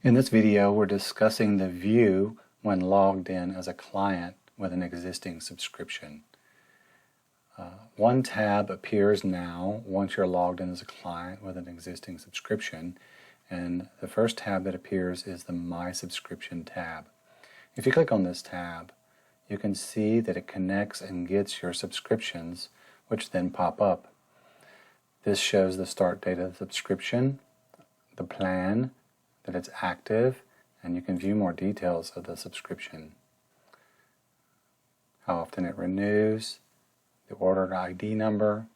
In this video, we're discussing the view when logged in as a client with an existing subscription. One tab appears now once you're logged in as a client with an existing subscription, and the first tab that appears is the My Subscription tab. If you click on this tab, you can see that it connects and gets your subscriptions, which then pop up. This shows the start date of the subscription, the plan, that it's active, and you can view more details of the subscription. How often it renews, the order ID number,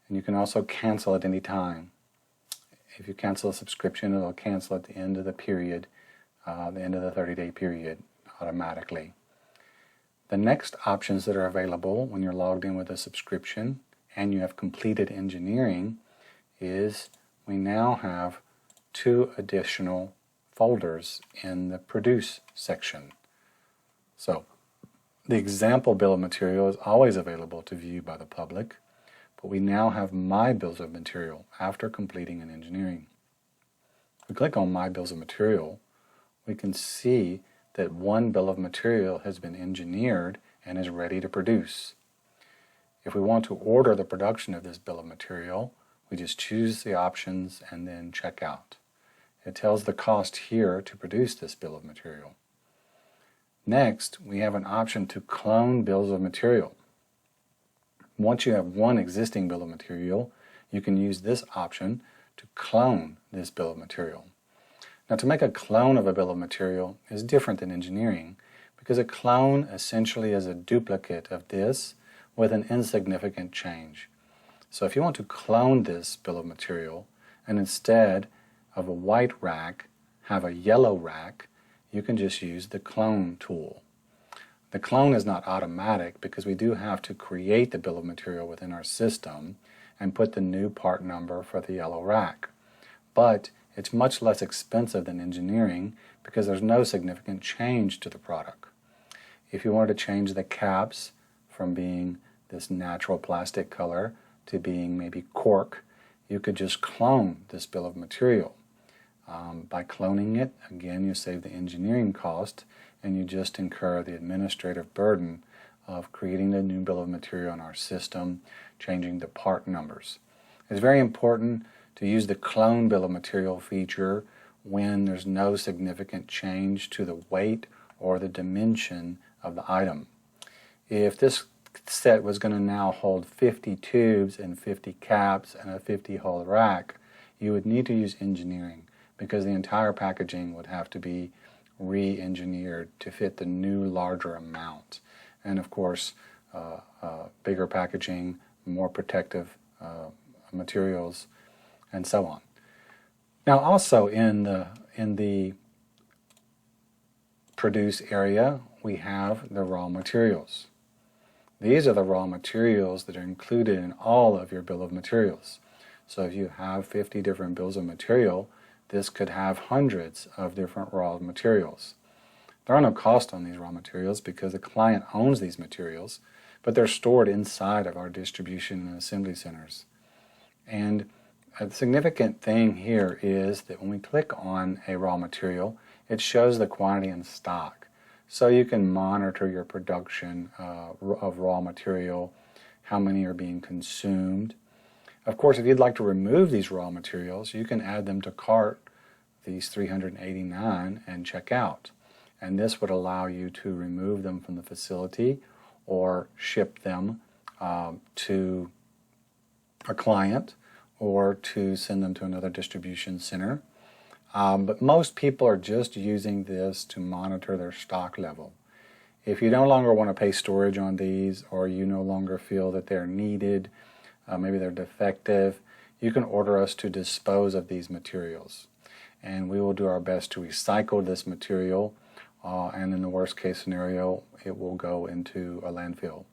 and you can also cancel at any time. If you cancel a subscription, it'll cancel at the end of the period, the end of the 30-day period automatically. The next options that are available when you're logged in with a subscription and you have completed engineering is we now have 2 additional folders in the Produce section. So the example bill of material is always available to view by the public, but we now have My Bills of Material after completing an engineering. If we click on My Bills of Material, we can see that one bill of material has been engineered and is ready to produce. If we want to order the production of this bill of material, we just choose the options and then check out. It tells the cost here to produce this bill of material. Next, we have an option to clone bills of material. Once you have one existing bill of material, you can use this option to clone this bill of material. Now, to make a clone of a bill of material is different than engineering because a clone essentially is a duplicate of this with an insignificant change. So if you want to clone this bill of material and instead of a white rack have a yellow rack, you can just use the clone tool. The clone is not automatic because we do have to create the bill of material within our system and put the new part number for the yellow rack. But it's much less expensive than engineering because there's no significant change to the product. If you wanted to change the caps from being this natural plastic color to being maybe cork, you could just clone this bill of material. By cloning it, again, you save the engineering cost and you just incur the administrative burden of creating the new bill of material in our system, changing the part numbers. It's very important to use the clone bill of material feature when there's no significant change to the weight or the dimension of the item. If this set was going to now hold 50 tubes and 50 caps and a 50-hole rack, you would need to use engineering because the entire packaging would have to be re-engineered to fit the new larger amount. And of course, bigger packaging, more protective materials, and so on. Now also in the Produce area, we have the raw materials. These are the raw materials that are included in all of your bill of materials. So if you have 50 different bills of material, this could have hundreds of different raw materials. There are no costs on these raw materials because the client owns these materials, but they're stored inside of our distribution and assembly centers. And a significant thing here is that when we click on a raw material, it shows the quantity in stock. So you can monitor your production of raw material, how many are being consumed. Of course, if you'd like to remove these raw materials, you can add them to cart, these 389, and check out. And this would allow you to remove them from the facility or ship them to a client or to send them to another distribution center. But most people are just using this to monitor their stock level. If you no longer want to pay storage on these or you no longer feel that they're needed, maybe they're defective, you can order us to dispose of these materials. And we will do our best to recycle this material, and in the worst case scenario, it will go into a landfill.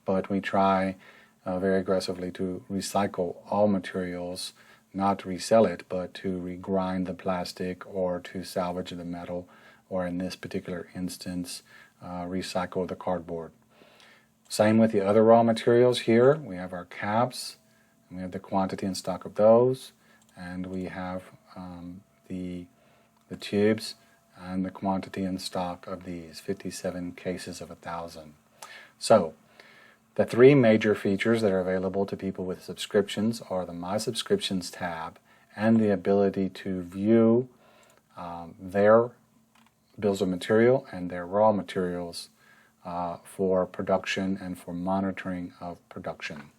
But we try very aggressively to recycle all materials, not to resell it, but to regrind the plastic or to salvage the metal, or in this particular instance, recycle the cardboard. Same with the other raw materials here. We have our caps, and we have the quantity and stock of those, and we have the the tubes, and the quantity in stock of these, 57 cases of 1,000. So, the three major features that are available to people with subscriptions are the My Subscriptions tab and the ability to view their bills of material and their raw materials for production and for monitoring of production.